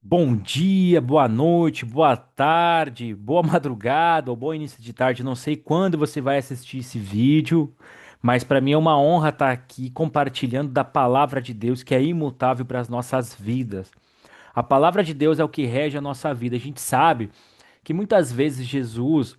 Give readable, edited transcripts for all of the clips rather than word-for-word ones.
Bom dia, boa noite, boa tarde, boa madrugada ou bom início de tarde. Não sei quando você vai assistir esse vídeo, mas para mim é uma honra estar aqui compartilhando da palavra de Deus que é imutável para as nossas vidas. A palavra de Deus é o que rege a nossa vida. A gente sabe que muitas vezes Jesus,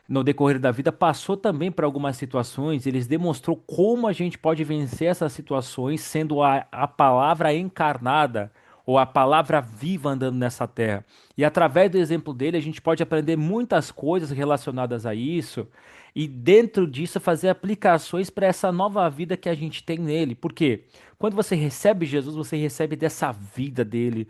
no decorrer da vida, passou também por algumas situações. Ele demonstrou como a gente pode vencer essas situações sendo a palavra encarnada ou a palavra viva andando nessa terra. E através do exemplo dele, a gente pode aprender muitas coisas relacionadas a isso e dentro disso fazer aplicações para essa nova vida que a gente tem nele. Por quê? Quando você recebe Jesus, você recebe dessa vida dele,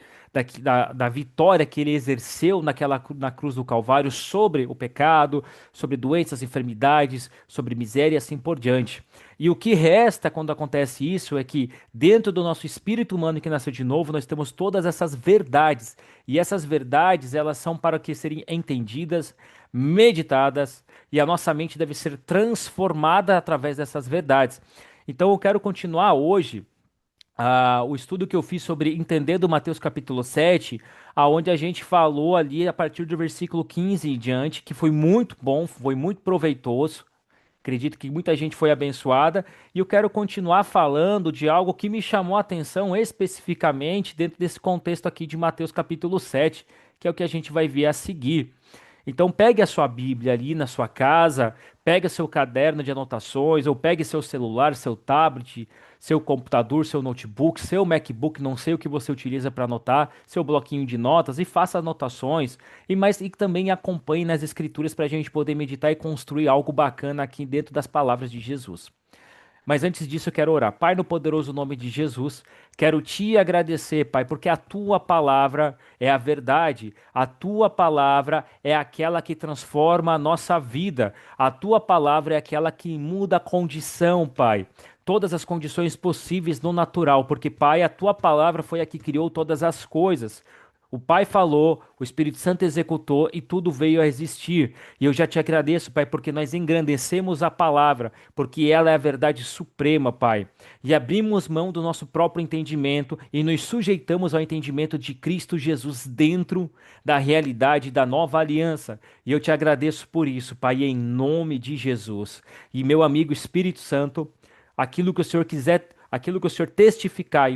da vitória que ele exerceu na cruz do Calvário sobre o pecado, sobre doenças, enfermidades, sobre miséria e assim por diante. E o que resta quando acontece isso é que dentro do nosso espírito humano que nasceu de novo, nós temos todas essas verdades. E essas verdades, elas são para que serem entendidas, meditadas, e a nossa mente deve ser transformada através dessas verdades. Então eu quero continuar hoje o estudo que eu fiz sobre entender do Mateus capítulo 7, aonde a gente falou ali a partir do versículo 15 em diante, que foi muito bom, foi muito proveitoso. Acredito que muita gente foi abençoada e eu quero continuar falando de algo que me chamou a atenção especificamente dentro desse contexto aqui de Mateus capítulo 7, que é o que a gente vai ver a seguir. Então pegue a sua Bíblia ali na sua casa, pegue seu caderno de anotações, ou pegue seu celular, seu tablet, seu computador, seu notebook, seu MacBook, não sei o que você utiliza para anotar, seu bloquinho de notas e faça anotações e também acompanhe nas escrituras para a gente poder meditar e construir algo bacana aqui dentro das palavras de Jesus. Mas antes disso, eu quero orar. Pai, no poderoso nome de Jesus, quero te agradecer, Pai, porque a tua palavra é a verdade, a tua palavra é aquela que transforma a nossa vida, a tua palavra é aquela que muda a condição, Pai. Todas as condições possíveis no natural, porque, Pai, a tua palavra foi a que criou todas as coisas. O Pai falou, o Espírito Santo executou e tudo veio a existir. E eu já te agradeço, Pai, porque nós engrandecemos a palavra, porque ela é a verdade suprema, Pai. E abrimos mão do nosso próprio entendimento e nos sujeitamos ao entendimento de Cristo Jesus dentro da realidade da nova aliança. E eu te agradeço por isso, Pai, em nome de Jesus. E meu amigo Espírito Santo, aquilo que o Senhor quiser, aquilo que o Senhor testificar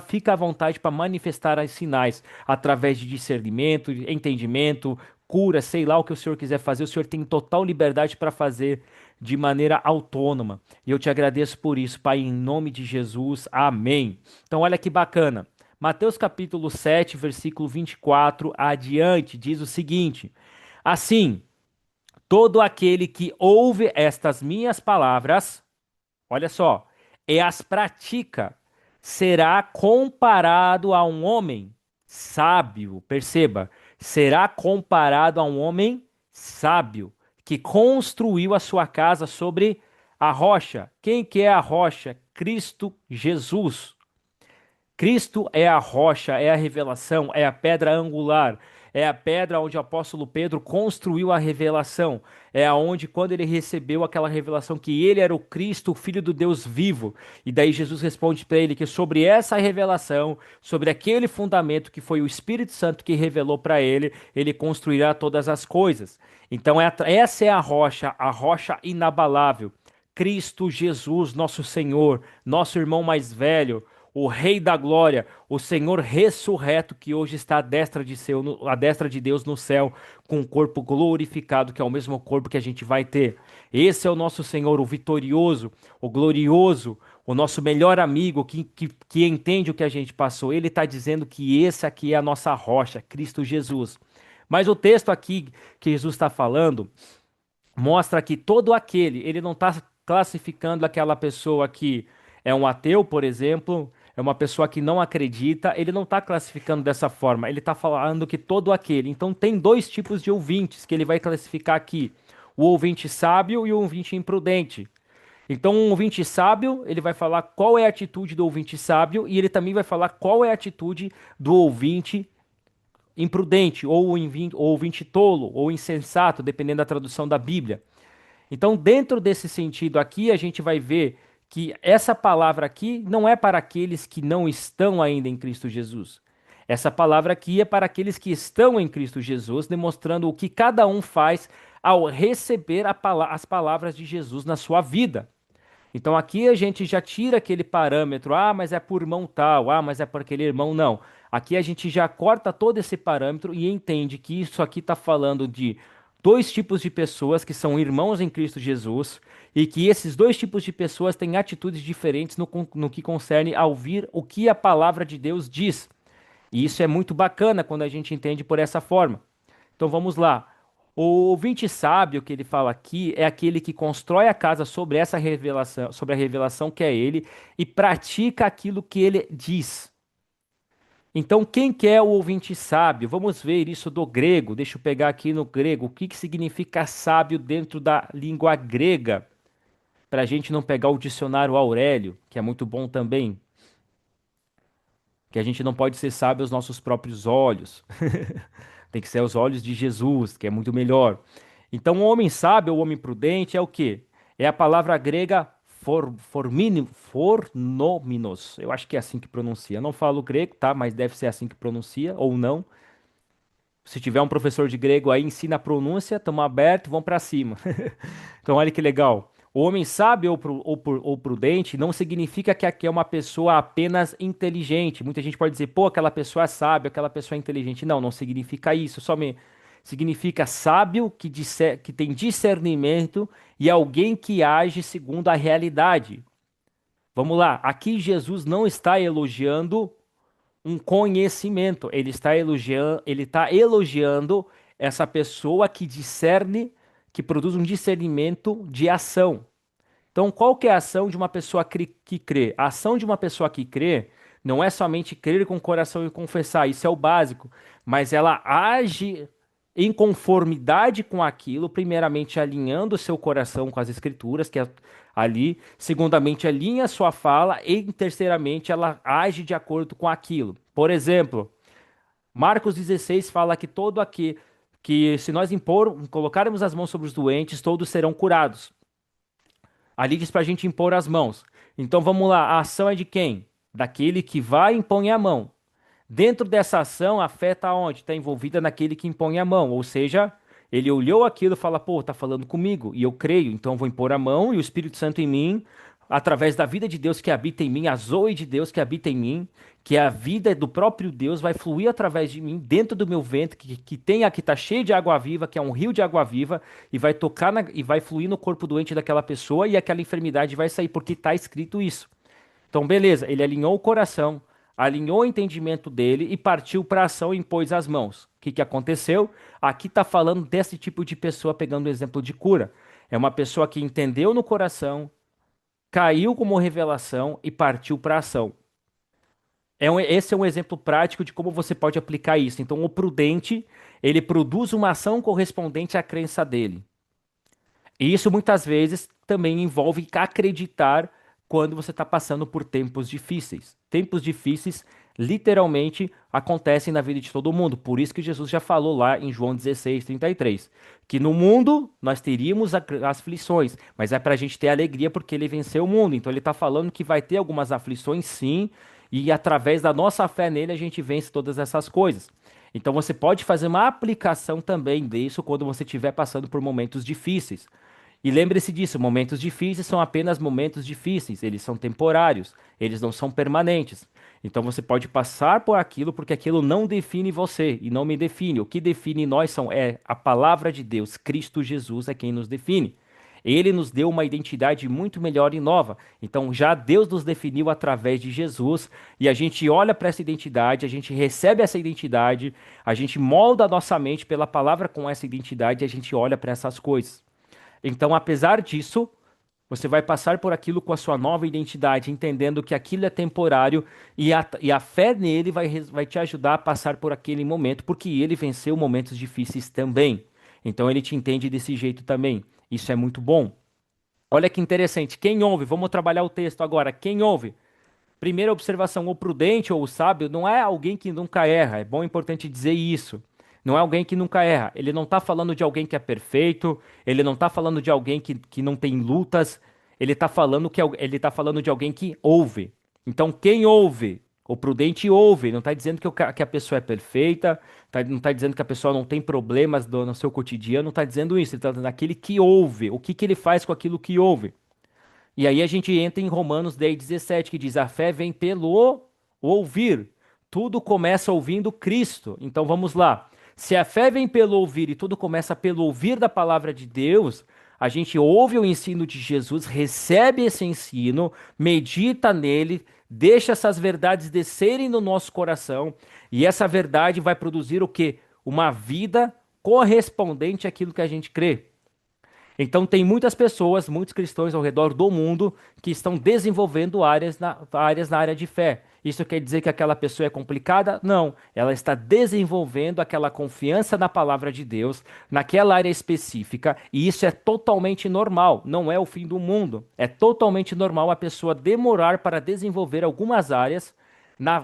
fica à vontade para manifestar os sinais através de discernimento, de entendimento, cura, sei lá o que o Senhor quiser fazer, o Senhor tem total liberdade para fazer de maneira autônoma. E eu te agradeço por isso, Pai, em nome de Jesus. Amém. Então, olha que bacana. Mateus capítulo 7, versículo 24 adiante, diz o seguinte: Assim, todo aquele que ouve estas minhas palavras, olha só, e as pratica, será comparado a um homem sábio. Perceba, será comparado a um homem sábio que construiu a sua casa sobre a rocha. Quem que é a rocha? Cristo Jesus. Cristo é a rocha, é a revelação, é a pedra angular, é a pedra onde o apóstolo Pedro construiu a revelação, é aonde quando ele recebeu aquela revelação que ele era o Cristo, o Filho do Deus vivo, e daí Jesus responde para ele que sobre essa revelação, sobre aquele fundamento que foi o Espírito Santo que revelou para ele, ele construirá todas as coisas. Então essa é a rocha inabalável. Cristo Jesus, nosso Senhor, nosso irmão mais velho, o Rei da Glória, o Senhor ressurreto que hoje está à destra de Deus no céu, com um corpo glorificado, que é o mesmo corpo que a gente vai ter. Esse é o nosso Senhor, o vitorioso, o glorioso, o nosso melhor amigo que entende o que a gente passou. Ele está dizendo que esse aqui é a nossa rocha, Cristo Jesus. Mas o texto aqui que Jesus está falando mostra que todo aquele, ele não está classificando aquela pessoa que é um ateu, por exemplo, é uma pessoa que não acredita, ele não está classificando dessa forma, ele está falando que todo aquele. Então tem dois tipos de ouvintes que ele vai classificar aqui: o ouvinte sábio e o ouvinte imprudente. Então, um ouvinte sábio, ele vai falar qual é a atitude do ouvinte sábio e ele também vai falar qual é a atitude do ouvinte imprudente, ou ouvinte tolo, ou insensato, dependendo da tradução da Bíblia. Então, dentro desse sentido aqui, a gente vai ver que essa palavra aqui não é para aqueles que não estão ainda em Cristo Jesus. Essa palavra aqui é para aqueles que estão em Cristo Jesus, demonstrando o que cada um faz ao receber as palavras de Jesus na sua vida. Então aqui a gente já tira aquele parâmetro, ah, mas é por irmão tal, ah, mas é por aquele irmão, não. Aqui a gente já corta todo esse parâmetro e entende que isso aqui está falando de dois tipos de pessoas que são irmãos em Cristo Jesus e que esses dois tipos de pessoas têm atitudes diferentes no que concerne a ouvir o que a palavra de Deus diz. E isso é muito bacana quando a gente entende por essa forma. Então vamos lá. O ouvinte sábio que ele fala aqui é aquele que constrói a casa sobre essa revelação, sobre a revelação que é ele e pratica aquilo que ele diz. Então, quem que é o ouvinte sábio? Vamos ver isso do grego. Deixa eu pegar aqui no grego. O que que significa sábio dentro da língua grega? Para a gente não pegar o dicionário Aurélio, que é muito bom também. Que a gente não pode ser sábio aos nossos próprios olhos. Tem que ser aos olhos de Jesus, que é muito melhor. Então, o homem sábio, o homem prudente, é o quê? É a palavra grega fornominos. Eu acho que é assim que pronuncia. Eu não falo grego, tá? Mas deve ser assim que pronuncia, ou não. Se tiver um professor de grego aí, ensina a pronúncia, estamos abertos, vamos para cima. Então, olha que legal. O homem sábio ou prudente não significa que aqui é uma pessoa apenas inteligente. Muita gente pode dizer, pô, aquela pessoa é sábia, aquela pessoa é inteligente. Não, não significa isso. Significa sábio que tem discernimento e alguém que age segundo a realidade. Vamos lá. Aqui Jesus não está elogiando um conhecimento. Ele está elogiando essa pessoa que discerne, que produz um discernimento de ação. Então, qual que é a ação de uma pessoa que crê? A ação de uma pessoa que crê não é somente crer com o coração e confessar, isso é o básico, mas ela age em conformidade com aquilo, primeiramente alinhando o seu coração com as escrituras, que é ali, segundamente alinha a sua fala e terceiramente ela age de acordo com aquilo. Por exemplo, Marcos 16 fala que todo aqui que se nós colocarmos as mãos sobre os doentes, todos serão curados. Ali diz para a gente impor as mãos. Então vamos lá, a ação é de quem? Daquele que vai e impõe a mão. Dentro dessa ação, a fé está onde? Está envolvida naquele que impõe a mão. Ou seja, ele olhou aquilo e fala, pô, tá falando comigo. E eu creio, então vou impor a mão e o Espírito Santo em mim, através da vida de Deus que habita em mim, a zoe de Deus que habita em mim, que é a vida do próprio Deus, vai fluir através de mim, dentro do meu ventre, que está cheio de água viva, que é um rio de água viva, e vai e vai fluir no corpo doente daquela pessoa e aquela enfermidade vai sair, porque está escrito isso. Então, beleza, ele alinhou o coração, alinhou o entendimento dele e partiu para a ação e impôs as mãos. O que, que aconteceu? Aqui está falando desse tipo de pessoa, pegando o exemplo de cura. É uma pessoa que entendeu no coração, caiu como revelação e partiu para a ação. Esse é um exemplo prático de como você pode aplicar isso. Então, o prudente, ele produz uma ação correspondente à crença dele. E isso muitas vezes também envolve acreditar quando você está passando por tempos difíceis. Tempos difíceis literalmente acontecem na vida de todo mundo. Por isso que Jesus já falou lá em João 16:33, que no mundo nós teríamos aflições, mas é para a gente ter alegria porque ele venceu o mundo. Então ele está falando que vai ter algumas aflições sim, e através da nossa fé nele a gente vence todas essas coisas. Então você pode fazer uma aplicação também disso quando você estiver passando por momentos difíceis. E lembre-se disso, momentos difíceis são apenas momentos difíceis, eles são temporários, eles não são permanentes. Então você pode passar por aquilo porque aquilo não define você e não me define. O que define nós é a palavra de Deus, Cristo Jesus é quem nos define. Ele nos deu uma identidade muito melhor e nova. Então já Deus nos definiu através de Jesus e a gente olha para essa identidade, a gente recebe essa identidade, a gente molda a nossa mente pela palavra com essa identidade e a gente olha para essas coisas. Então, apesar disso, você vai passar por aquilo com a sua nova identidade, entendendo que aquilo é temporário e a fé nele vai te ajudar a passar por aquele momento, porque ele venceu momentos difíceis também. Então, ele te entende desse jeito também. Isso é muito bom. Olha que interessante. Quem ouve? Vamos trabalhar o texto agora. Quem ouve? Primeira observação: o prudente ou o sábio não é alguém que nunca erra. É bom e importante dizer isso. Não é alguém que nunca erra. Ele não está falando de alguém que é perfeito. Ele não está falando de alguém que não tem lutas. Ele está falando de alguém que ouve. Então, quem ouve? O prudente ouve, não está dizendo que, que a pessoa é perfeita, não está dizendo que a pessoa não tem problemas no seu cotidiano, não está dizendo isso, ele está dizendo aquele que ouve, o que, que ele faz com aquilo que ouve. E aí a gente entra em Romanos 10:17, que diz: a fé vem pelo ouvir. Tudo começa ouvindo Cristo. Então vamos lá. Se a fé vem pelo ouvir e tudo começa pelo ouvir da palavra de Deus, a gente ouve o ensino de Jesus, recebe esse ensino, medita nele, deixa essas verdades descerem no nosso coração, e essa verdade vai produzir o quê? Uma vida correspondente àquilo que a gente crê. Então, tem muitas pessoas, muitos cristãos ao redor do mundo que estão desenvolvendo áreas na área de fé. Isso quer dizer que aquela pessoa é complicada? Não. Ela está desenvolvendo aquela confiança na palavra de Deus, naquela área específica, e isso é totalmente normal. Não é o fim do mundo. É totalmente normal a pessoa demorar para desenvolver algumas áreas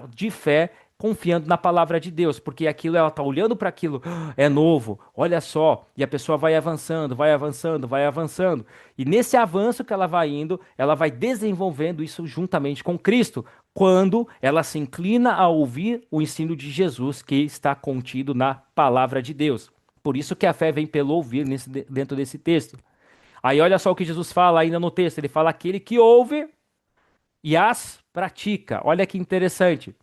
de fé, confiando na palavra de Deus, porque aquilo ela está olhando para aquilo, "Ah, é novo, olha só", e a pessoa vai avançando, vai avançando, vai avançando, e nesse avanço que ela vai indo, ela vai desenvolvendo isso juntamente com Cristo, quando ela se inclina a ouvir o ensino de Jesus que está contido na palavra de Deus. Por isso que a fé vem pelo ouvir dentro desse texto. Aí olha só o que Jesus fala ainda no texto, ele fala aquele que ouve e as pratica. Olha que interessante.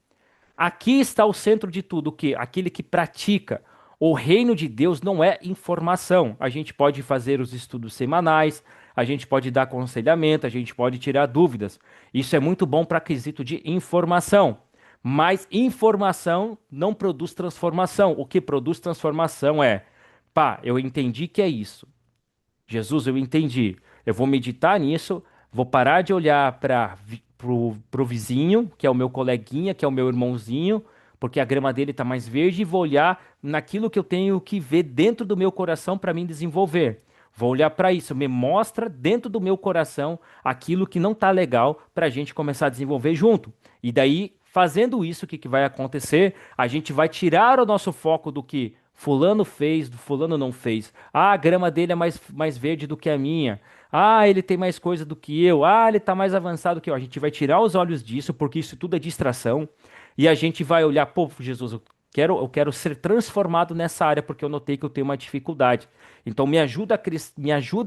Aqui está o centro de tudo, o que? Aquele que pratica. O reino de Deus não é informação. A gente pode fazer os estudos semanais, a gente pode dar aconselhamento, a gente pode tirar dúvidas. Isso é muito bom para quesito de informação. Mas informação não produz transformação. O que produz transformação é, pá, eu entendi que é isso. Jesus, eu entendi. Eu vou meditar nisso, vou parar de olhar para pro vizinho, que é o meu coleguinha, que é o meu irmãozinho, porque a grama dele está mais verde, e vou olhar naquilo que eu tenho que ver dentro do meu coração para mim desenvolver. Vou olhar para isso, me mostra dentro do meu coração aquilo que não está legal para a gente começar a desenvolver junto. E daí, fazendo isso, o que, que vai acontecer? A gente vai tirar o nosso foco do que fulano fez, do fulano não fez. Ah, a grama dele é mais verde do que a minha. Ah, ele tem mais coisa do que eu. Ah, ele está mais avançado que eu. A gente vai tirar os olhos disso, porque isso tudo é distração. E a gente vai olhar, pô, Jesus, eu quero ser transformado nessa área, porque eu notei que eu tenho uma dificuldade. Então me ajuda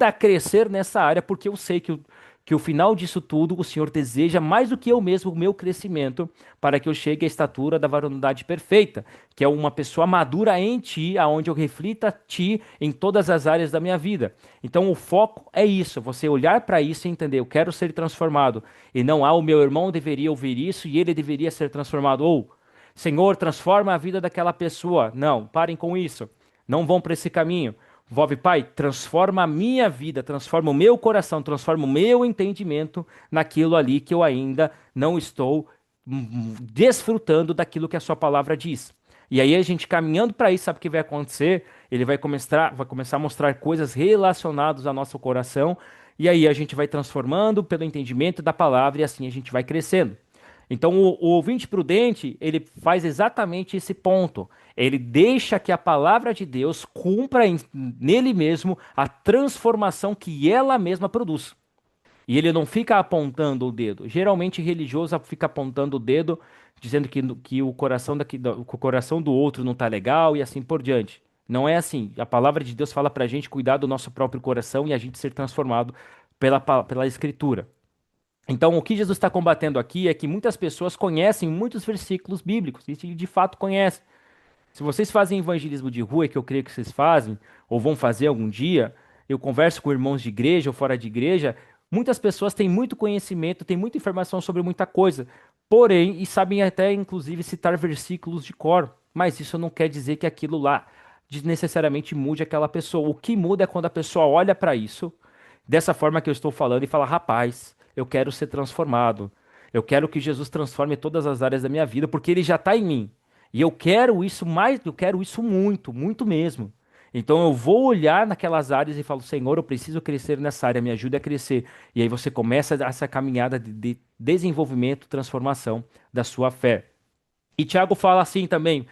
a crescer nessa área, porque eu sei que o final disso tudo, o Senhor deseja mais do que eu mesmo, o meu crescimento, para que eu chegue à estatura da varonilidade perfeita, que é uma pessoa madura em ti, aonde eu reflita ti em todas as áreas da minha vida. Então o foco é isso, você olhar para isso e entender, eu quero ser transformado, e não, o meu irmão deveria ouvir isso e ele deveria ser transformado, ou Senhor, transforma a vida daquela pessoa. Não, parem com isso. Não vão para esse caminho. Envolve, Pai, transforma a minha vida, transforma o meu coração, transforma o meu entendimento naquilo ali que eu ainda não estou desfrutando daquilo que a sua palavra diz. E aí a gente caminhando para isso, sabe o que vai acontecer? Ele vai começar a mostrar coisas relacionadas ao nosso coração, e aí a gente vai transformando pelo entendimento da palavra e assim a gente vai crescendo. Então, o ouvinte prudente, ele faz exatamente esse ponto. Ele deixa que a palavra de Deus cumpra nele mesmo a transformação que ela mesma produz. E ele não fica apontando o dedo. Geralmente, religioso fica apontando o dedo, dizendo que o coração do outro não está legal e assim por diante. Não é assim. A palavra de Deus fala para a gente cuidar do nosso próprio coração e a gente ser transformado pela Escritura. Então, o que Jesus está combatendo aqui é que muitas pessoas conhecem muitos versículos bíblicos, e de fato conhecem. Se vocês fazem evangelismo de rua, que eu creio que vocês fazem, ou vão fazer algum dia, eu converso com irmãos de igreja ou fora de igreja, muitas pessoas têm muito conhecimento, têm muita informação sobre muita coisa, porém, e sabem até inclusive citar versículos de cor, mas isso não quer dizer que aquilo lá desnecessariamente mude aquela pessoa. O que muda é quando a pessoa olha para isso, dessa forma que eu estou falando, e fala: rapaz, eu quero ser transformado. Eu quero que Jesus transforme todas as áreas da minha vida, porque ele já está em mim. E eu quero isso mais, eu quero isso muito, muito mesmo. Então eu vou olhar naquelas áreas e falo: Senhor, eu preciso crescer nessa área, me ajude a crescer. E aí você começa essa caminhada de desenvolvimento, transformação da sua fé. E Tiago fala assim também,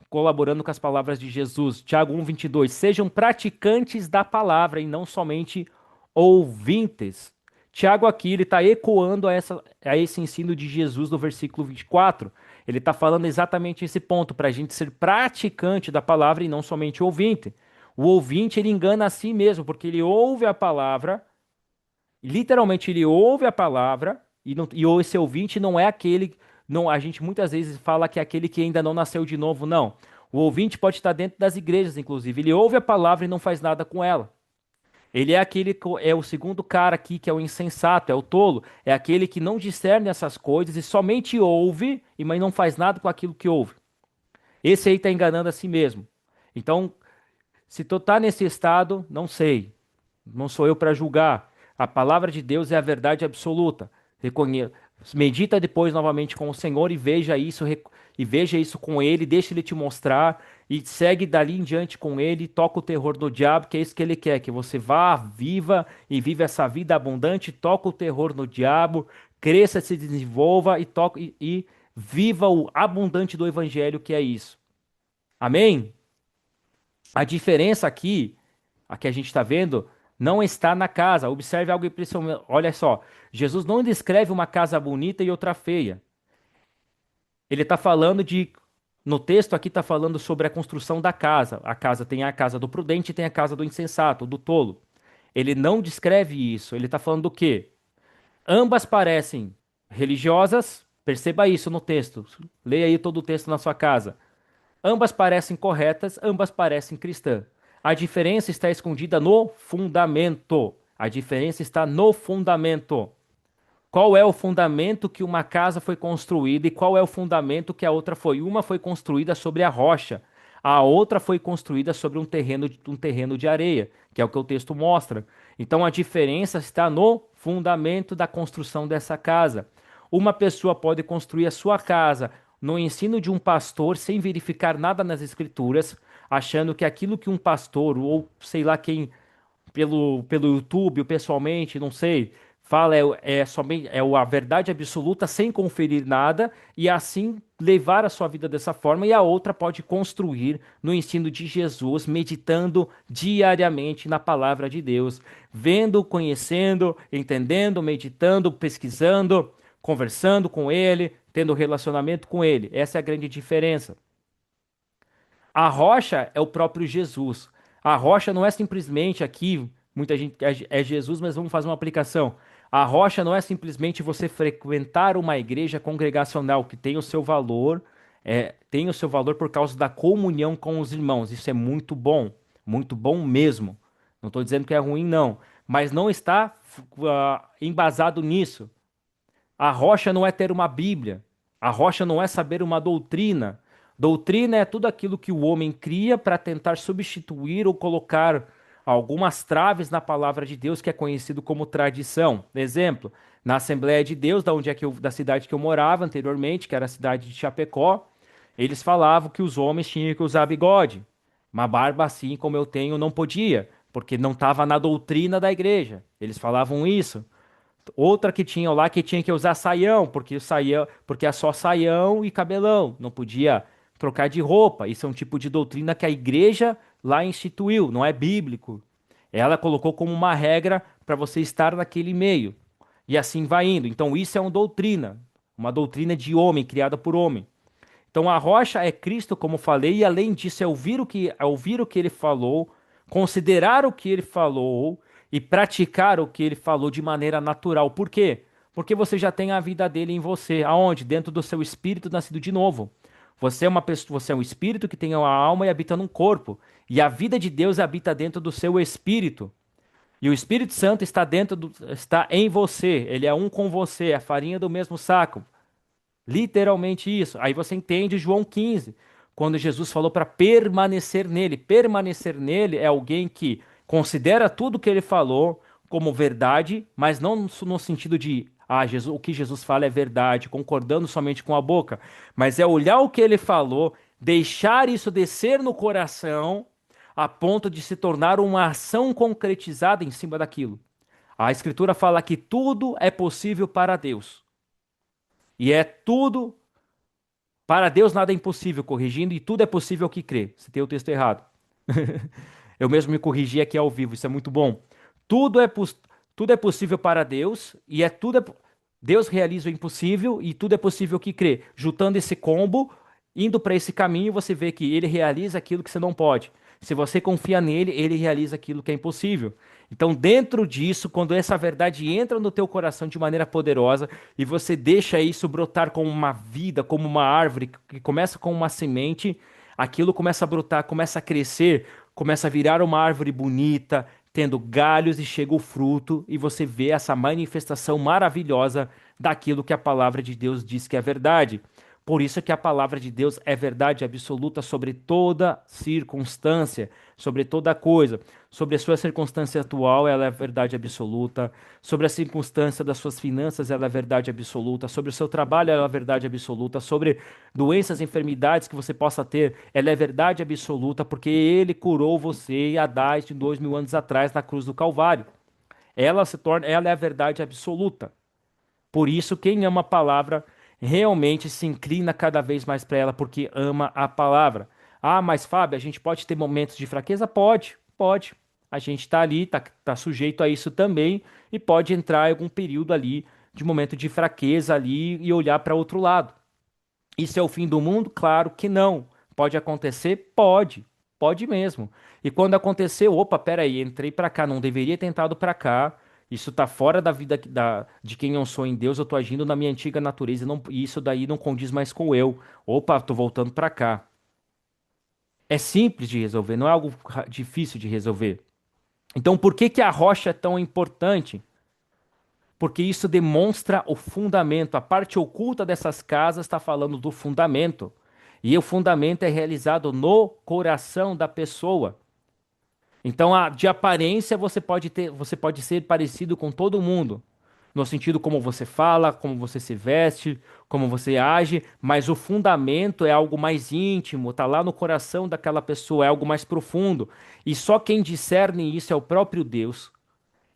colaborando com as palavras de Jesus. Tiago 1:22, sejam praticantes da palavra e não somente ouvintes. Tiago aqui ele está ecoando a esse ensino de Jesus no versículo 24. Ele está falando exatamente esse ponto, para a gente ser praticante da palavra e não somente ouvinte. O ouvinte, ele engana a si mesmo, porque ele ouve a palavra, literalmente ele ouve a palavra, e esse ouvinte não é aquele, não, a gente muitas vezes fala que é aquele que ainda não nasceu de novo, não. O ouvinte pode estar dentro das igrejas, inclusive. Ele ouve a palavra e não faz nada com ela. Ele é aquele, é o segundo cara aqui, que é o insensato, é o tolo. É aquele que não discerne essas coisas e somente ouve, mas não faz nada com aquilo que ouve. Esse aí está enganando a si mesmo. Então, se tu tá nesse estado, não sei. Não sou eu para julgar. A palavra de Deus é a verdade absoluta. Reconhe... Medita depois novamente com o Senhor e veja isso, e veja isso com Ele, deixa Ele te mostrar e segue dali em diante com Ele, toca o terror do diabo, que é isso que Ele quer, que você vá, viva e viva essa vida abundante, toca o terror no diabo, cresça, se desenvolva e viva o abundante do Evangelho, que é isso. Amém? A diferença aqui, a que a gente está vendo, não está na casa. Observe algo impressionante. Olha só, Jesus não descreve uma casa bonita e outra feia. Ele está falando de. No texto aqui está falando sobre a construção da casa. A casa tem a casa do prudente e tem a casa do insensato, do tolo. Ele não descreve isso. Ele está falando do quê? Ambas parecem religiosas. Perceba isso no texto. Leia aí todo o texto na sua casa. Ambas parecem corretas, ambas parecem cristãs. A diferença está escondida no fundamento. A diferença está no fundamento. Qual é o fundamento que uma casa foi construída e qual é o fundamento que a outra foi? Uma foi construída sobre a rocha, a outra foi construída sobre um terreno de areia, que é o que o texto mostra. Então a diferença está no fundamento da construção dessa casa. Uma pessoa pode construir a sua casa no ensino de um pastor sem verificar nada nas escrituras, achando que aquilo que um pastor ou sei lá quem pelo YouTube ou pessoalmente, não sei, fala somente a verdade absoluta sem conferir nada e assim levar a sua vida dessa forma, e a outra pode construir no ensino de Jesus, meditando diariamente na palavra de Deus, vendo, conhecendo, entendendo, meditando, pesquisando, conversando com ele, tendo relacionamento com ele. Essa é a grande diferença. A rocha é o próprio Jesus. A rocha não é simplesmente aqui, muita gente é Jesus, mas vamos fazer uma aplicação. A rocha não é simplesmente você frequentar uma igreja congregacional que tem o seu valor por causa da comunhão com os irmãos. Isso é muito bom mesmo. Não estou dizendo que é ruim, não, mas não está embasado nisso. A rocha não é ter uma Bíblia. A rocha não é saber uma doutrina. Doutrina é tudo aquilo que o homem cria para tentar substituir ou colocar algumas traves na palavra de Deus, que é conhecido como tradição. Exemplo, na Assembleia de Deus, da cidade que eu morava anteriormente, que era a cidade de Chapecó, eles falavam que os homens tinham que usar bigode. Uma barba assim como eu tenho não podia, porque não estava na doutrina da igreja. Eles falavam isso. Outra que tinha lá que tinha que usar saião, porque é só saião e cabelão, não podia trocar de roupa. Isso é um tipo de doutrina que a igreja lá instituiu, não é bíblico. Ela colocou como uma regra para você estar naquele meio. E assim vai indo. Então isso é uma doutrina de homem, criada por homem. Então a rocha é Cristo, como falei, e além disso é ouvir o que ele falou, considerar o que ele falou e praticar o que ele falou de maneira natural. Por quê? Porque você já tem a vida dele em você. Aonde? Dentro do seu espírito nascido de novo. Você é uma pessoa, você é um espírito que tem uma alma e habita num corpo. E a vida de Deus habita dentro do seu espírito. E o Espírito Santo está em você. Ele é um com você, é a farinha do mesmo saco. Literalmente isso. Aí você entende João 15, quando Jesus falou para permanecer nele. Permanecer nele é alguém que considera tudo que ele falou como verdade, mas não no sentido de o que Jesus fala é verdade, concordando somente com a boca, mas é olhar o que ele falou, deixar isso descer no coração a ponto de se tornar uma ação concretizada em cima daquilo. A Escritura fala que tudo é possível para Deus. E é tudo para Deus nada é impossível, corrigindo, e tudo é possível que crê. Você tem o texto errado. Eu mesmo me corrigi aqui ao vivo, isso é muito bom. Tudo é, tudo é possível para Deus, e Deus realiza o impossível e tudo é possível que crê. Juntando esse combo, indo para esse caminho, você vê que ele realiza aquilo que você não pode. Se você confia nele, ele realiza aquilo que é impossível. Então, dentro disso, quando essa verdade entra no teu coração de maneira poderosa e você deixa isso brotar como uma vida, como uma árvore que começa com uma semente, aquilo começa a brotar, começa a crescer, começa a virar uma árvore bonita, tendo galhos e chega o fruto, e você vê essa manifestação maravilhosa daquilo que a palavra de Deus diz que é verdade. Por isso que a palavra de Deus é verdade absoluta sobre toda circunstância, sobre toda coisa. Sobre a sua circunstância atual, ela é verdade absoluta. Sobre a circunstância das suas finanças, ela é verdade absoluta. Sobre o seu trabalho, ela é verdade absoluta. Sobre doenças, enfermidades que você possa ter, ela é verdade absoluta, porque Ele curou você há mais de 2000 anos atrás na cruz do Calvário. Ela é a verdade absoluta. Por isso, quem ama a palavra realmente se inclina cada vez mais para ela, porque ama a palavra. Ah, mas Fábio, a gente pode ter momentos de fraqueza? Pode, pode. A gente está ali, tá sujeito a isso também, e pode entrar em algum período ali de momento de fraqueza ali e olhar para outro lado. Isso é o fim do mundo? Claro que não. Pode acontecer? Pode. Pode mesmo. E quando aconteceu, opa, peraí, entrei pra cá, não deveria ter entrado pra cá. Isso tá fora da vida de quem eu sou em Deus, eu tô agindo na minha antiga natureza e isso daí não condiz mais com eu. Opa, tô voltando pra cá. É simples de resolver, não é algo difícil de resolver. Então, por que que a rocha é tão importante? Porque isso demonstra o fundamento. A parte oculta dessas casas está falando do fundamento. E o fundamento é realizado no coração da pessoa. Então, de aparência, você pode ser parecido com todo mundo, no sentido como você fala, como você se veste, como você age, mas o fundamento é algo mais íntimo, tá lá no coração daquela pessoa, é algo mais profundo. E só quem discerne isso é o próprio Deus.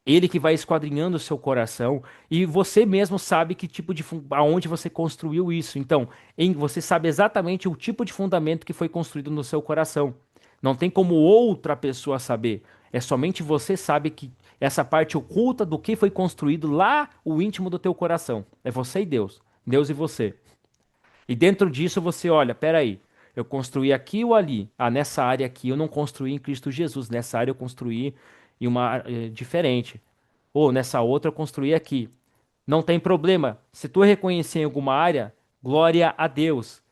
Ele que vai esquadrinhando o seu coração e você mesmo sabe que tipo aonde você construiu isso. Então, você sabe exatamente o tipo de fundamento que foi construído no seu coração. Não tem como outra pessoa saber. É somente você sabe que essa parte oculta do que foi construído lá, o íntimo do teu coração. É você e Deus. Deus e você. E dentro disso você olha, peraí, eu construí aqui ou ali? Ah, nessa área aqui eu não construí em Cristo Jesus. Nessa área eu construí em uma diferente. Ou nessa outra eu construí aqui. Não tem problema. Se tu reconhecer em alguma área, glória a Deus.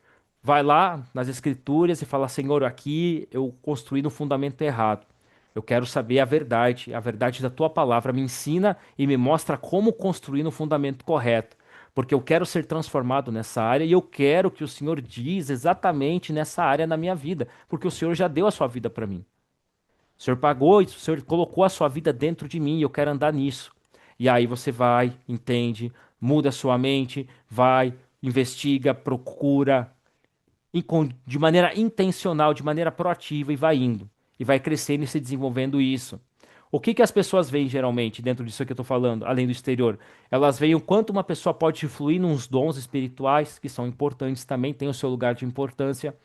Vai lá nas escrituras e fala, Senhor, aqui eu construí no fundamento errado. Eu quero saber a verdade da tua palavra. Me ensina e me mostra como construir no fundamento correto. Porque eu quero ser transformado nessa área e eu quero que o Senhor diz exatamente nessa área na minha vida. Porque o Senhor já deu a sua vida para mim. O Senhor pagou isso, o Senhor colocou a sua vida dentro de mim e eu quero andar nisso. E aí você vai, entende, muda a sua mente, vai, investiga, procura, de maneira intencional, de maneira proativa e vai indo. E vai crescendo e se desenvolvendo isso. O que que as pessoas veem geralmente dentro disso que eu estou falando, além do exterior? Elas veem o quanto uma pessoa pode fluir nos dons espirituais, que são importantes também, tem o seu lugar de importância.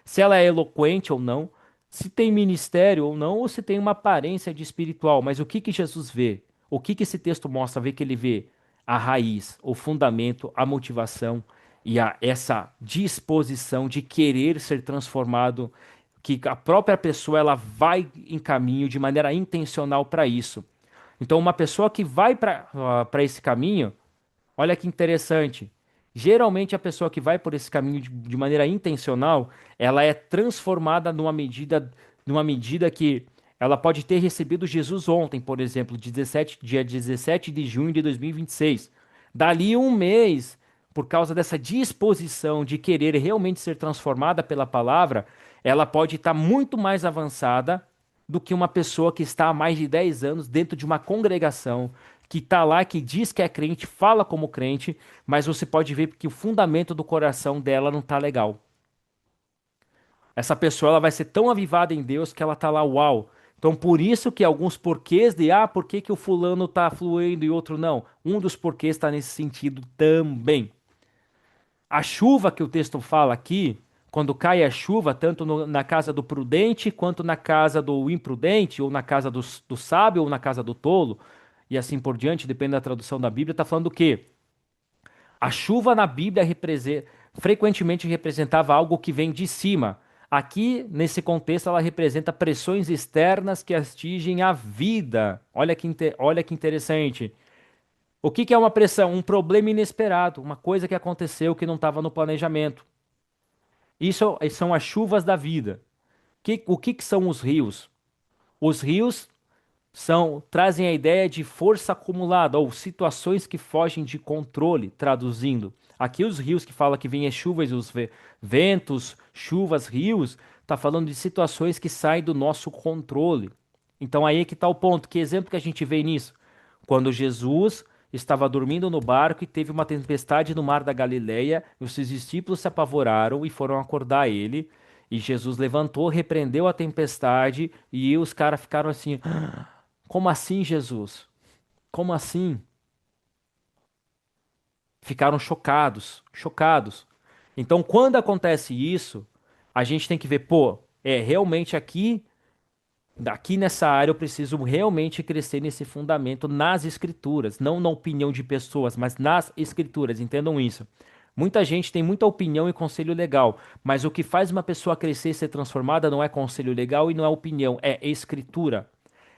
Se ela é eloquente ou não, se tem ministério ou não, ou se tem uma aparência de espiritual. Mas o que que Jesus vê? O que que esse texto mostra? Vê que ele vê a raiz, o fundamento, a motivação e essa disposição de querer ser transformado, que a própria pessoa ela vai em caminho de maneira intencional para isso. Então, uma pessoa que vai para esse caminho, olha que interessante. Geralmente, a pessoa que vai por esse caminho de maneira intencional, ela é transformada numa medida que ela pode ter recebido Jesus ontem, por exemplo, dia 17 de junho de 2026. Dali um mês, por causa dessa disposição de querer realmente ser transformada pela palavra, ela pode estar muito mais avançada do que uma pessoa que está há mais de 10 anos dentro de uma congregação, que está lá, que diz que é crente, fala como crente, mas você pode ver que o fundamento do coração dela não está legal. Essa pessoa ela vai ser tão avivada em Deus que ela está lá, uau. Então, por isso que alguns porquês por que que o fulano está fluindo e outro não? Um dos porquês está nesse sentido também. A chuva que o texto fala aqui, quando cai a chuva, tanto na casa do prudente quanto na casa do imprudente, ou na casa do sábio ou na casa do tolo, e assim por diante, depende da tradução da Bíblia, está falando o quê? A chuva na Bíblia frequentemente representava algo que vem de cima. Aqui, nesse contexto, ela representa pressões externas que atingem a vida. Olha que interessante. O que é uma pressão? Um problema inesperado, uma coisa que aconteceu que não estava no planejamento. Isso são as chuvas da vida. O que são os rios? Os rios trazem a ideia de força acumulada ou situações que fogem de controle, traduzindo. Aqui os rios que fala que vêm as chuvas, ventos, chuvas, rios, tá falando de situações que saem do nosso controle. Então aí é que está o ponto. Que exemplo que a gente vê nisso? Quando Jesus estava dormindo no barco e teve uma tempestade no mar da Galileia, e os seus discípulos se apavoraram e foram acordar ele. E Jesus levantou, repreendeu a tempestade e os caras ficaram assim: como assim, Jesus? Como assim? Ficaram chocados, chocados. Então, quando acontece isso, a gente tem que ver, pô, realmente aqui nessa área eu preciso realmente crescer nesse fundamento nas escrituras, não na opinião de pessoas, mas nas escrituras, entendam isso. Muita gente tem muita opinião e conselho legal, mas o que faz uma pessoa crescer e ser transformada não é conselho legal e não é opinião, é escritura.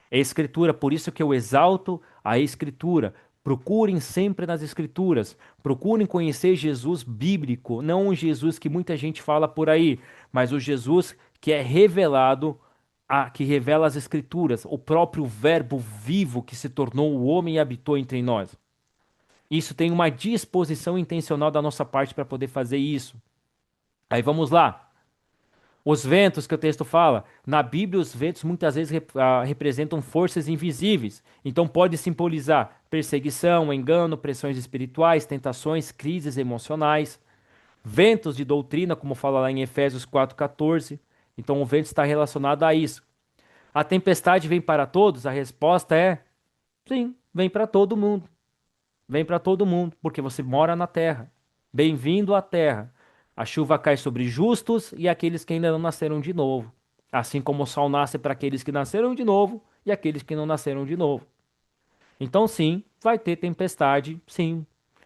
É escritura, por isso que eu exalto a escritura. Procurem sempre nas escrituras. Procurem conhecer Jesus bíblico, não o Jesus que muita gente fala por aí, mas o Jesus que é revelado, que revela as escrituras, o próprio Verbo vivo que se tornou o homem e habitou entre nós. Isso tem uma disposição intencional da nossa parte para poder fazer isso. Aí vamos lá. Os ventos que o texto fala, na Bíblia os ventos muitas vezes representam forças invisíveis. Então pode simbolizar perseguição, engano, pressões espirituais, tentações, crises emocionais. Ventos de doutrina, como fala lá em Efésios 4,14. Então o vento está relacionado a isso. A tempestade vem para todos? A resposta é sim, vem para todo mundo. Vem para todo mundo, porque você mora na terra. Bem-vindo à terra. A chuva cai sobre justos e aqueles que ainda não nasceram de novo. Assim como o sol nasce para aqueles que nasceram de novo e aqueles que não nasceram de novo. Então, sim, vai ter tempestade, sim,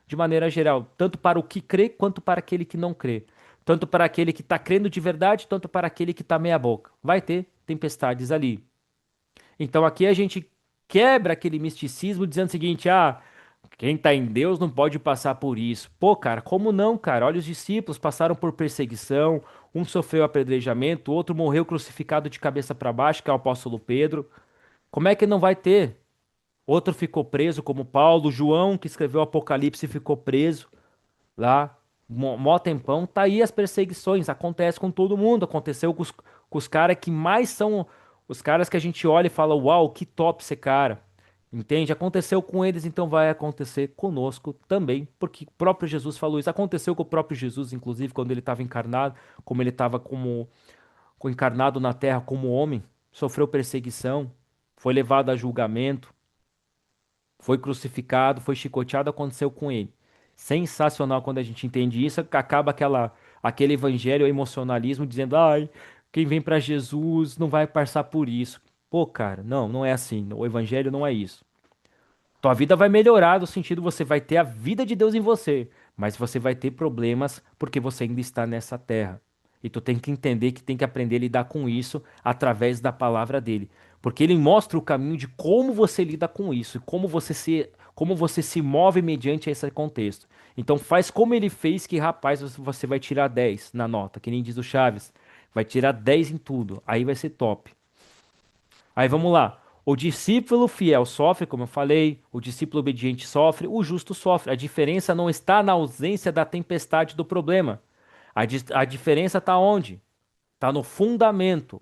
de maneira geral, tanto para o que crê quanto para aquele que não crê. Tanto para aquele que está crendo de verdade, tanto para aquele que está meia boca. Vai ter tempestades ali. Então aqui a gente quebra aquele misticismo dizendo o seguinte: quem tá em Deus não pode passar por isso. Pô, cara, como não, cara? Olha, os discípulos passaram por perseguição, um sofreu apedrejamento, o outro morreu crucificado de cabeça para baixo, que é o apóstolo Pedro. Como é que não vai ter? Outro ficou preso, como Paulo, João, que escreveu o Apocalipse, ficou preso lá, mó tempão. Tá aí as perseguições, acontece com todo mundo, aconteceu com os caras que mais são os caras que a gente olha e fala, uau, que top esse cara. Entende? Aconteceu com eles, então vai acontecer conosco também, porque o próprio Jesus falou isso. Aconteceu com o próprio Jesus, inclusive, quando ele estava encarnado, como ele estava encarnado na terra como homem, sofreu perseguição, foi levado a julgamento, foi crucificado, foi chicoteado, aconteceu com ele. Sensacional quando a gente entende isso, acaba aquele evangelho emocionalismo dizendo, ai, quem vem para Jesus não vai passar por isso. Pô, cara, não, não é assim. O evangelho não é isso. Tua vida vai melhorar no sentido você vai ter a vida de Deus em você, mas você vai ter problemas porque você ainda está nessa terra. E tu tem que entender que tem que aprender a lidar com isso através da palavra dele, porque ele mostra o caminho de como você lida com isso, e como você se move mediante esse contexto. Então faz como ele fez que, rapaz, você vai tirar 10 na nota, que nem diz o Chaves. Vai tirar 10 em tudo, aí vai ser top. Aí vamos lá. O discípulo fiel sofre, como eu falei, o discípulo obediente sofre, o justo sofre. A diferença não está na ausência da tempestade do problema. A diferença está onde? Está no fundamento.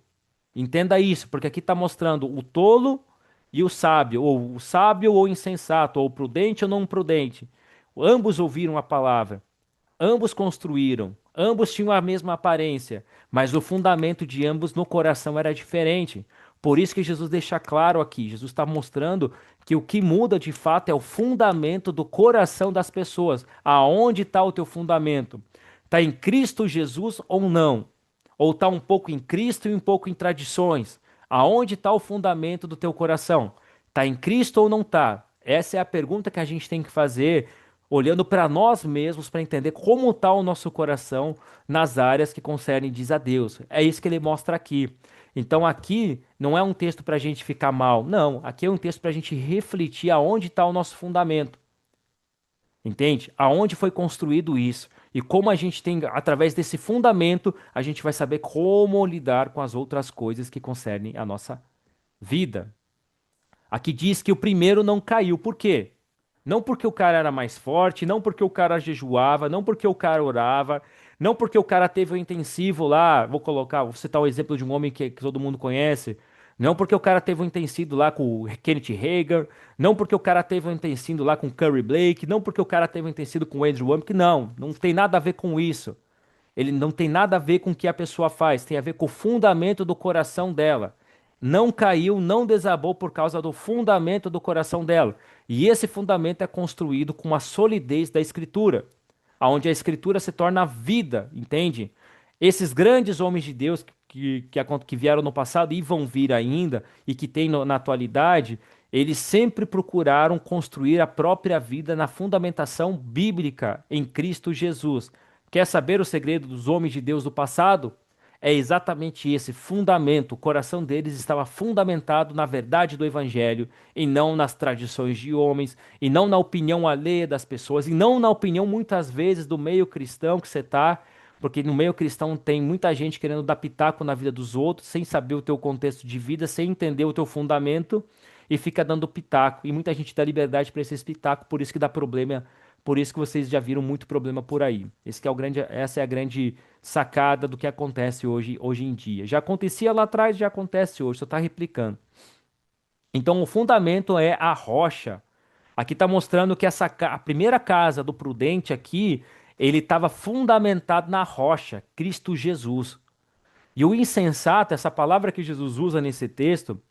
Entenda isso, porque aqui está mostrando o tolo e o sábio ou insensato, ou prudente ou não prudente. Ambos ouviram a palavra. Ambos construíram, ambos tinham a mesma aparência, mas o fundamento de ambos no coração era diferente. Por isso que Jesus deixa claro aqui, Jesus está mostrando que o que muda de fato é o fundamento do coração das pessoas. Aonde está o teu fundamento? Está em Cristo Jesus ou não? Ou está um pouco em Cristo e um pouco em tradições? Aonde está o fundamento do teu coração? Está em Cristo ou não está? Essa é a pergunta que a gente tem que fazer olhando para nós mesmos para entender como está o nosso coração nas áreas que concernem diz a Deus. É isso que ele mostra aqui. Então aqui não é um texto para a gente ficar mal, não. Aqui é um texto para a gente refletir aonde está o nosso fundamento. Entende? Aonde foi construído isso e como a gente tem, através desse fundamento, a gente vai saber como lidar com as outras coisas que concernem a nossa vida. Aqui diz que o primeiro não caiu. Por quê? Não porque o cara era mais forte, não porque o cara jejuava, não porque o cara orava, não porque o cara teve o intensivo lá. Vou citar o exemplo de um homem que todo mundo conhece. Não porque o cara teve um intensivo lá com o Kenneth Hagin, não porque o cara teve um intensivo lá com o Curry Blake, não porque o cara teve um intensivo com o Andrew Wommack, não, não tem nada a ver com isso. Ele não tem nada a ver com o que a pessoa faz, tem a ver com o fundamento do coração dela. Não caiu, não desabou por causa do fundamento do coração dela. E esse fundamento é construído com a solidez da Escritura, aonde a Escritura se torna vida, entende? Esses grandes homens de Deus que vieram no passado e vão vir ainda, e que tem na atualidade, eles sempre procuraram construir a própria vida na fundamentação bíblica em Cristo Jesus. Quer saber o segredo dos homens de Deus do passado? É exatamente esse fundamento. O coração deles estava fundamentado na verdade do Evangelho e não nas tradições de homens, e não na opinião alheia das pessoas, e não na opinião muitas vezes do meio cristão que você está, porque no meio cristão tem muita gente querendo dar pitaco na vida dos outros, sem saber o teu contexto de vida, sem entender o teu fundamento, e fica dando pitaco. E muita gente dá liberdade para esses pitacos, por isso que dá problema, por isso que vocês já viram muito problema por aí. Esse que é o grande, essa é a grande sacada do que acontece hoje em dia. Já acontecia lá atrás, já acontece hoje, só está replicando. Então o fundamento é a rocha. Aqui está mostrando que a primeira casa do prudente aqui, ele estava fundamentado na rocha, Cristo Jesus. E o insensato, essa palavra que Jesus usa nesse texto,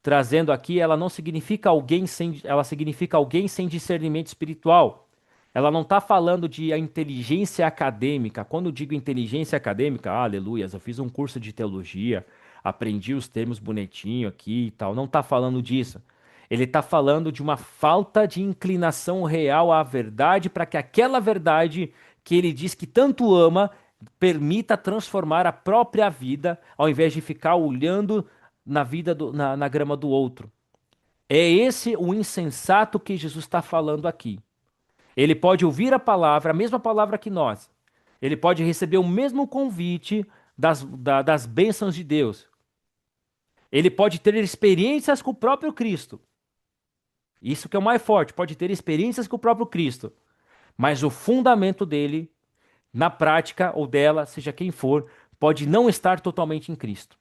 trazendo aqui, ela não significa alguém sem, ela significa alguém sem discernimento espiritual. Ela não está falando de a inteligência acadêmica. Quando eu digo inteligência acadêmica, aleluias, eu fiz um curso de teologia, aprendi os termos bonitinho aqui e tal. Não está falando disso. Ele está falando de uma falta de inclinação real à verdade para que aquela verdade que ele diz que tanto ama permita transformar a própria vida, ao invés de ficar olhando na vida na grama do outro. É esse o insensato que Jesus está falando aqui. Ele pode ouvir a palavra, a mesma palavra que nós. Ele pode receber o mesmo convite das bênçãos de Deus. Ele pode ter experiências com o próprio Cristo. Isso que é o mais forte, pode ter experiências com o próprio Cristo. Mas o fundamento dele, na prática ou dela, seja quem for, pode não estar totalmente em Cristo.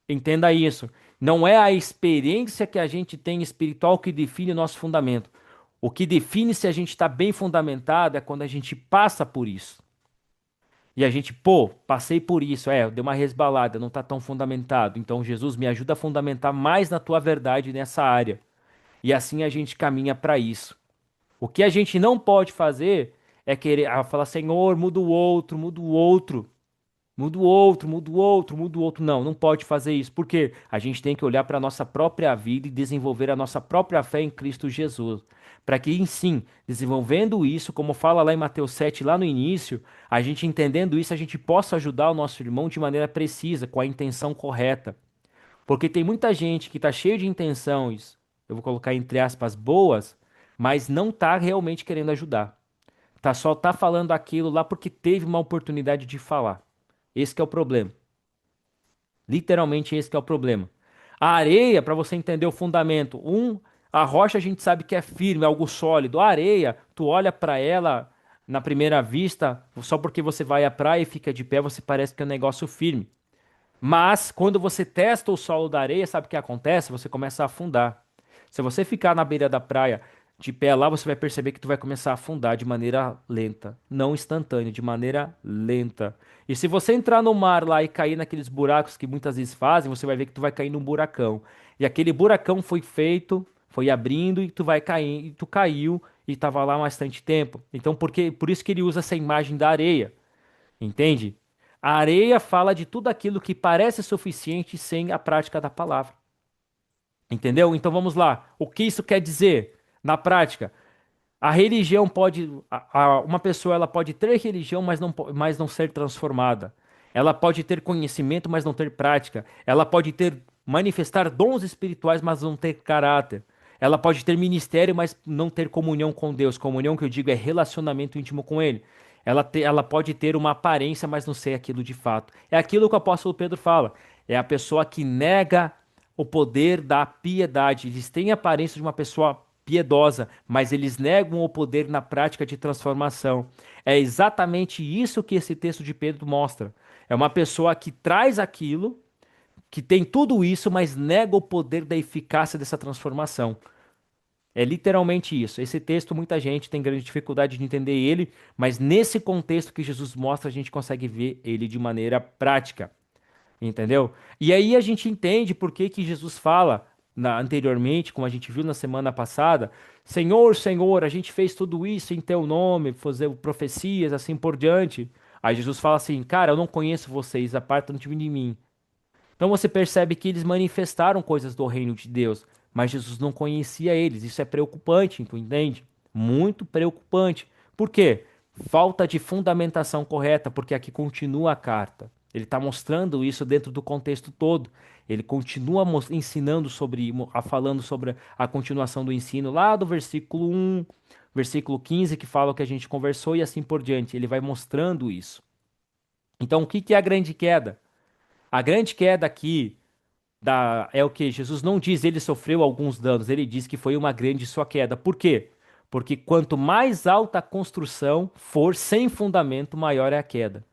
Entenda isso. Não é a experiência que a gente tem espiritual que define o nosso fundamento. O que define se a gente está bem fundamentado é quando a gente passa por isso. E a gente, pô, passei por isso, eu dei uma resbalada, não está tão fundamentado. Então, Jesus, me ajuda a fundamentar mais na tua verdade nessa área. E assim a gente caminha para isso. O que a gente não pode fazer é querer falar, Senhor, muda o outro, muda o outro. Muda o outro, muda o outro, muda o outro. Não, não pode fazer isso. Porque a gente tem que olhar para a nossa própria vida e desenvolver a nossa própria fé em Cristo Jesus. Para que, sim, desenvolvendo isso, como fala lá em Mateus 7, lá no início, a gente entendendo isso, a gente possa ajudar o nosso irmão de maneira precisa, com a intenção correta. Porque tem muita gente que está cheio de intenções, eu vou colocar entre aspas, boas, mas não está realmente querendo ajudar. Só tá falando aquilo lá porque teve uma oportunidade de falar. Esse que é o problema. Literalmente esse que é o problema. A areia, para você entender o fundamento, a rocha a gente sabe que é firme, é algo sólido. A areia, tu olha para ela na primeira vista, só porque você vai à praia e fica de pé, você parece que é um negócio firme. Mas quando você testa o solo da areia, sabe o que acontece? Você começa a afundar. Se você ficar na beira da praia de pé lá, você vai perceber que tu vai começar a afundar de maneira lenta, não instantânea, de maneira lenta. E se você entrar no mar lá e cair naqueles buracos que muitas vezes fazem, você vai ver que tu vai cair num buracão. E aquele buracão foi feito, foi abrindo e tu vai cair, e tu caiu e estava lá há bastante tempo. Então, por isso que ele usa essa imagem da areia, entende? A areia fala de tudo aquilo que parece suficiente sem a prática da palavra. Entendeu? Então vamos lá. O que isso quer dizer na prática? A religião pode, uma pessoa ela pode ter religião, mas não ser transformada. Ela pode ter conhecimento, mas não ter prática. Ela pode ter manifestar dons espirituais, mas não ter caráter. Ela pode ter ministério, mas não ter comunhão com Deus. Comunhão que eu digo é relacionamento íntimo com Ele. Ela pode ter uma aparência, mas não ser aquilo de fato. É aquilo que o apóstolo Pedro fala. É a pessoa que nega o poder da piedade. Eles têm a aparência de uma pessoa piedosa, mas eles negam o poder na prática de transformação. É exatamente isso que esse texto de Pedro mostra. É uma pessoa que traz aquilo, que tem tudo isso, mas nega o poder da eficácia dessa transformação. É literalmente isso. Esse texto, muita gente tem grande dificuldade de entender ele, mas nesse contexto que Jesus mostra, a gente consegue ver ele de maneira prática. Entendeu? E aí a gente entende por que que Jesus fala anteriormente, como a gente viu na semana passada, Senhor, Senhor, a gente fez tudo isso em teu nome, fazer profecias, assim por diante. Aí Jesus fala assim, cara, eu não conheço vocês, apartam-te de mim. Então você percebe que eles manifestaram coisas do reino de Deus, mas Jesus não conhecia eles. Isso é preocupante, tu entende? Muito preocupante. Por quê? Falta de fundamentação correta, porque aqui continua a carta. Ele está mostrando isso dentro do contexto todo. Ele continua ensinando sobre, falando sobre a continuação do ensino lá do versículo 1, versículo 15, que fala o que a gente conversou e assim por diante. Ele vai mostrando isso. Então, o que que é a grande queda? A grande queda aqui é o que Jesus não diz ele sofreu alguns danos, ele diz que foi uma grande sua queda. Por quê? Porque quanto mais alta a construção for sem fundamento, maior é a queda.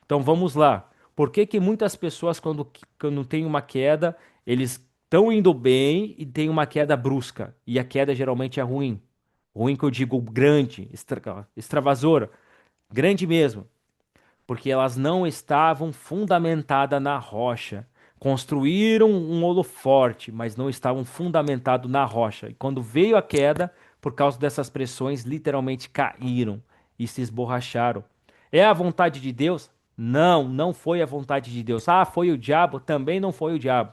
Então vamos lá. Por que que muitas pessoas quando tem uma queda, eles estão indo bem e tem uma queda brusca? E a queda geralmente é ruim. Ruim que eu digo grande, extravasora, grande mesmo porque elas não estavam fundamentadas na rocha. Construíram um holoforte, mas não estavam fundamentados na rocha. E quando veio a queda, por causa dessas pressões, literalmente caíram e se esborracharam. É a vontade de Deus? Não, não foi a vontade de Deus. Ah, foi o diabo? Também não foi o diabo.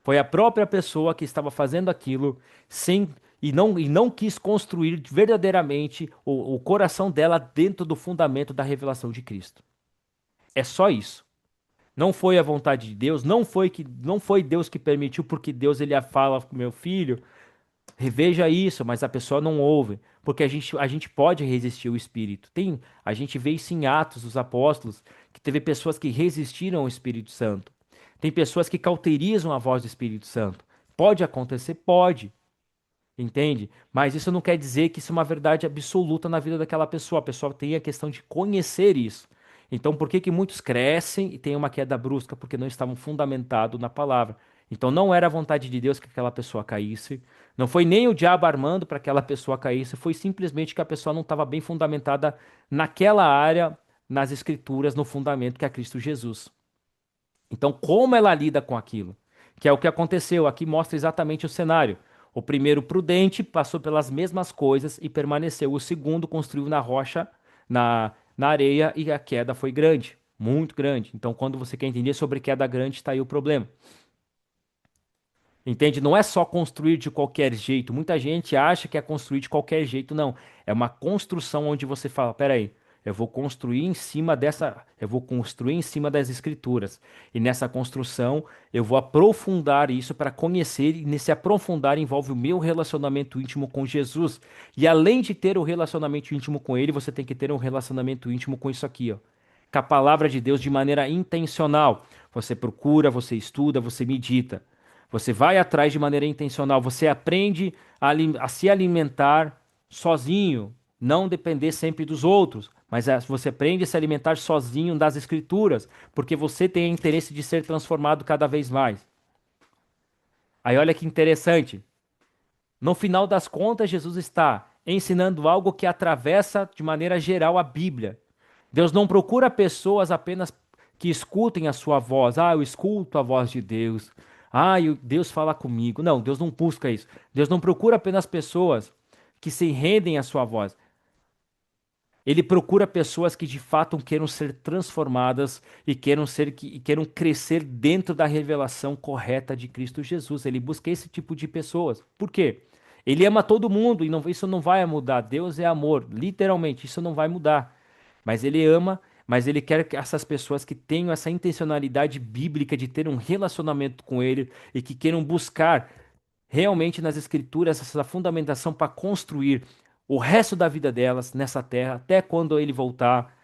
Foi a própria pessoa que estava fazendo aquilo sem e não quis construir verdadeiramente o coração dela dentro do fundamento da revelação de Cristo. É só isso. Não foi a vontade de Deus, não foi Deus que permitiu, porque Deus ele fala com meu filho, reveja isso, mas a pessoa não ouve, porque a gente pode resistir ao Espírito. A gente vê isso em Atos dos Apóstolos, que teve pessoas que resistiram ao Espírito Santo. Tem pessoas que cauterizam a voz do Espírito Santo. Pode acontecer? Pode. Entende? Mas isso não quer dizer que isso é uma verdade absoluta na vida daquela pessoa. A pessoa tem a questão de conhecer isso. Então, por que que muitos crescem e têm uma queda brusca? Porque não estavam fundamentados na palavra. Então, não era a vontade de Deus que aquela pessoa caísse. Não foi nem o diabo armando para que aquela pessoa caísse. Foi simplesmente que a pessoa não estava bem fundamentada naquela área, nas escrituras, no fundamento que é Cristo Jesus. Então, como ela lida com aquilo? Que é o que aconteceu. Aqui mostra exatamente o cenário. O primeiro, prudente, passou pelas mesmas coisas e permaneceu. O segundo, construiu na rocha, na areia, e a queda foi grande, muito grande. Então, quando você quer entender sobre queda grande, está aí o problema. Entende? Não é só construir de qualquer jeito. Muita gente acha que é construir de qualquer jeito, não. É uma construção onde você fala, peraí, eu vou construir em cima das escrituras. E nessa construção eu vou aprofundar isso para conhecer, e nesse aprofundar envolve o meu relacionamento íntimo com Jesus. E além de ter o relacionamento íntimo com ele, você tem que ter um relacionamento íntimo com isso aqui, ó. Com a palavra de Deus de maneira intencional. Você procura, você estuda, você medita. Você vai atrás de maneira intencional, você aprende a se alimentar sozinho, não depender sempre dos outros, mas você aprende a se alimentar sozinho das escrituras, porque você tem interesse de ser transformado cada vez mais. Aí olha que interessante. No final das contas, Jesus está ensinando algo que atravessa de maneira geral a Bíblia. Deus não procura pessoas apenas que escutem a sua voz. Ah, eu escuto a voz de Deus. Ah, Deus fala comigo. Não, Deus não busca isso. Deus não procura apenas pessoas que se rendem à sua voz. Ele procura pessoas que de fato queiram ser transformadas e queiram crescer dentro da revelação correta de Cristo Jesus. Ele busca esse tipo de pessoas. Por quê? Ele ama todo mundo e isso não vai mudar. Deus é amor, literalmente, isso não vai mudar. Mas ele ama, mas ele quer que essas pessoas que tenham essa intencionalidade bíblica de ter um relacionamento com ele e que queiram buscar realmente nas escrituras essa fundamentação para construir o resto da vida delas nessa terra, até quando ele voltar,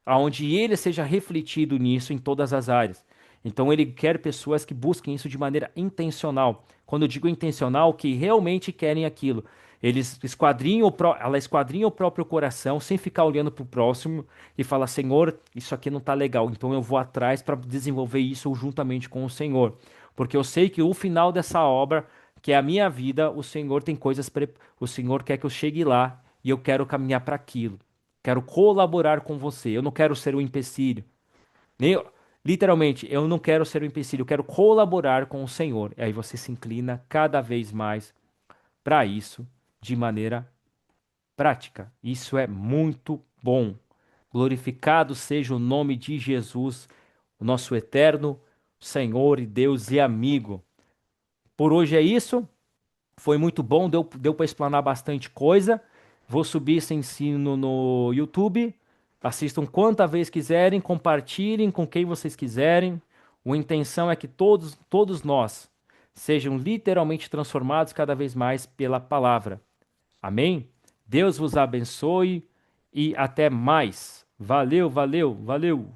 aonde ele seja refletido nisso em todas as áreas. Então ele quer pessoas que busquem isso de maneira intencional. Quando eu digo intencional, que realmente querem aquilo. Ela esquadrinha o próprio coração sem ficar olhando para o próximo e fala: Senhor, isso aqui não está legal, então eu vou atrás para desenvolver isso juntamente com o Senhor. Porque eu sei que o final dessa obra, que é a minha vida, o Senhor quer que eu chegue lá e eu quero caminhar para aquilo. Quero colaborar com você. Eu não quero ser um empecilho. Nem, literalmente, eu não quero ser um empecilho. Eu quero colaborar com o Senhor. E aí você se inclina cada vez mais para isso de maneira prática. Isso é muito bom. Glorificado seja o nome de Jesus, o nosso eterno Senhor e Deus e amigo. Por hoje é isso. Foi muito bom, deu para explanar bastante coisa. Vou subir esse ensino no YouTube. Assistam quantas vezes quiserem, compartilhem com quem vocês quiserem. A intenção é que todos nós sejam literalmente transformados cada vez mais pela palavra. Amém? Deus vos abençoe e até mais. Valeu, valeu, valeu.